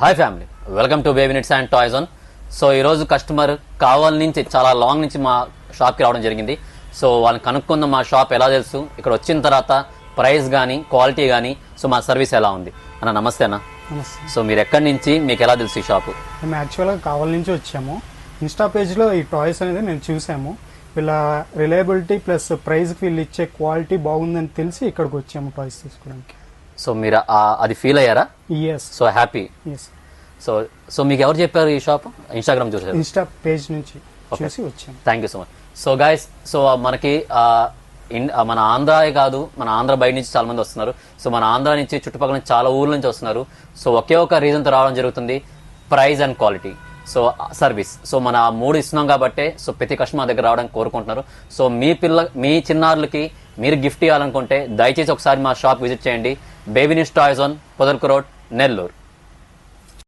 Hi family, welcome to baby nits and toys on. So ఈరోజు customer కావాల నుంచి చాలా లాంగ్ నుంచి మా షాప్కి రావడం జరిగింది. సో వాళ్ళని కనుక్కున్న మా షాప్ ఎలా తెలుసు, ఇక్కడ వచ్చిన తర్వాత ప్రైస్ కానీ క్వాలిటీ కానీ సో మా సర్వీస్ ఎలా ఉంది అన్న. నమస్తే అన్న. నమస్తే. సో మీరు ఎక్కడి నుంచి, మీకు ఎలా తెలుసు ఈ షాపు? మేము యాక్చువల్గా కావాల నుంచి వచ్చాము. ఇన్స్టా పేజ్లో ఈ టాయ్స్ అనేది మేము చూసాము. వీళ్ళ రిలయబిలిటీ ప్లస్ ప్రైస్కి వీళ్ళు ఇచ్చే క్వాలిటీ బాగుందని తెలిసి ఇక్కడికి వచ్చాము టాయ్స్ తీసుకోవడానికి. సో మీరు అది ఫీల్ అయ్యారా? Yes. So happy. Yes. So మీకు ఎవరు చెప్పారు ఈ షాప్? ఇన్స్టాగ్రామ్ చూసారు? ఇన్స్టా పేజ్ నుంచి చూసి వచ్చాము. Thank you so much. So guys, so మనకి మన ఆంధ్రాయే కాదు, మన ఆంధ్ర బయట నుంచి చాలా మంది వస్తున్నారు. సో మన ఆంధ్ర నుంచి చుట్టుపక్కల నుంచి చాలా ఊర్ల నుంచి వస్తున్నారు. సో ఒకే ఒక రీజన్తో రావడం జరుగుతుంది, price and quality. So service. So మన మూడు ఇస్తున్నాం కాబట్టి సో ప్రతి కస్టమర్ దగ్గర రావడానికి కోరుకుంటున్నారు. సో మీ చిన్నారులకి మీరు గిఫ్ట్ ఇవ్వాలనుకుంటే దయచేసి ఒకసారి మా షాప్ విజిట్ చేయండి. బేబీ నిట్స్ టాయ్స్ ఆన్, పొదర్కు రోడ్, నెల్లూరు.